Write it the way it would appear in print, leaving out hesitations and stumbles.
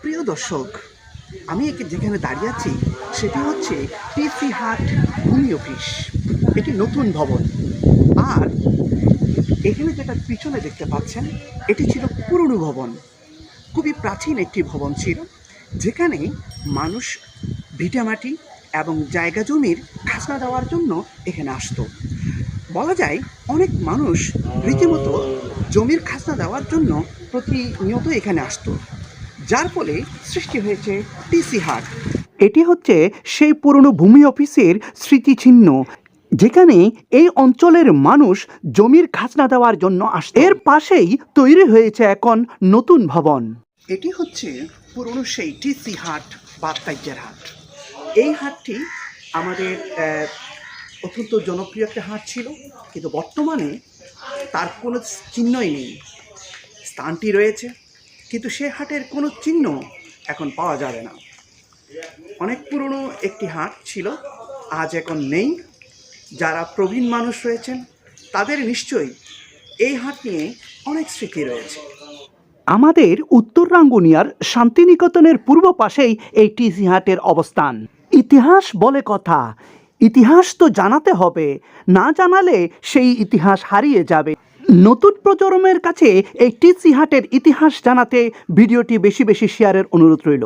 প্রিয় দর্শক, আমি যেখানে দাঁড়িয়ে আছি সেটি হচ্ছে টিসি হাট ভূমি অফিস। এটি নতুন ভবন। আর এখানে যেটা পিছনে দেখতে পাচ্ছেন এটি ছিল পুরনো ভবন। খুবই প্রাচীন একটি ভবন ছিল, যেখানে মানুষ ভিটামাটি এবং জায়গা জমির খাজনা দেওয়ার জন্য এখানে আসতো। বলা যায় অনেক মানুষ রীতিমতো জমির খাজনা দেওয়ার জন্য প্রতিনিয়ত এখানে আসতো, যার ফলে সৃষ্টি হয়েছে টিসি হাট। এটি হচ্ছে সেই পুরনো ভূমি অফিসের স্মৃতিচিহ্ন, যেখানে এই অঞ্চলের মানুষ জমির খাজনা দেওয়ার জন্য আসতো। এর পাশেই তৈরি হয়েছে এখন নতুন ভবন। এটি হচ্ছে পুরনো সেই টিসি হাট বা তাইজার হাট। এই হাটটি আমাদের অত্যন্ত জনপ্রিয় একটা হাট ছিল, কিন্তু বর্তমানে তার কোনো চিহ্নই নেই। স্থানটি রয়েছে, কিন্তু সে হাটের কোনো চিহ্ন এখন পাওয়া যাবে না। অনেক পুরনো একটি হাট ছিল, আজ এখন নেই। যারা প্রবীণ মানুষ রয়েছেন তাদের নিশ্চয়ই এই হাট নিয়ে অনেক স্মৃতি রয়েছে। আমাদের উত্তর রাঙ্গুনিয়ার শান্তিনিকেতনের পূর্ব পাশেই এই টিসি হাটের অবস্থান। ইতিহাস বলে কথা, ইতিহাস তো জানাতে হবে, না জানালে সেই ইতিহাস হারিয়ে যাবে। নতুন প্রজন্মের কাছে এই টিসি হাটের ইতিহাস জানাতে ভিডিওটি বেশি বেশি শেয়ারের অনুরোধ রইল।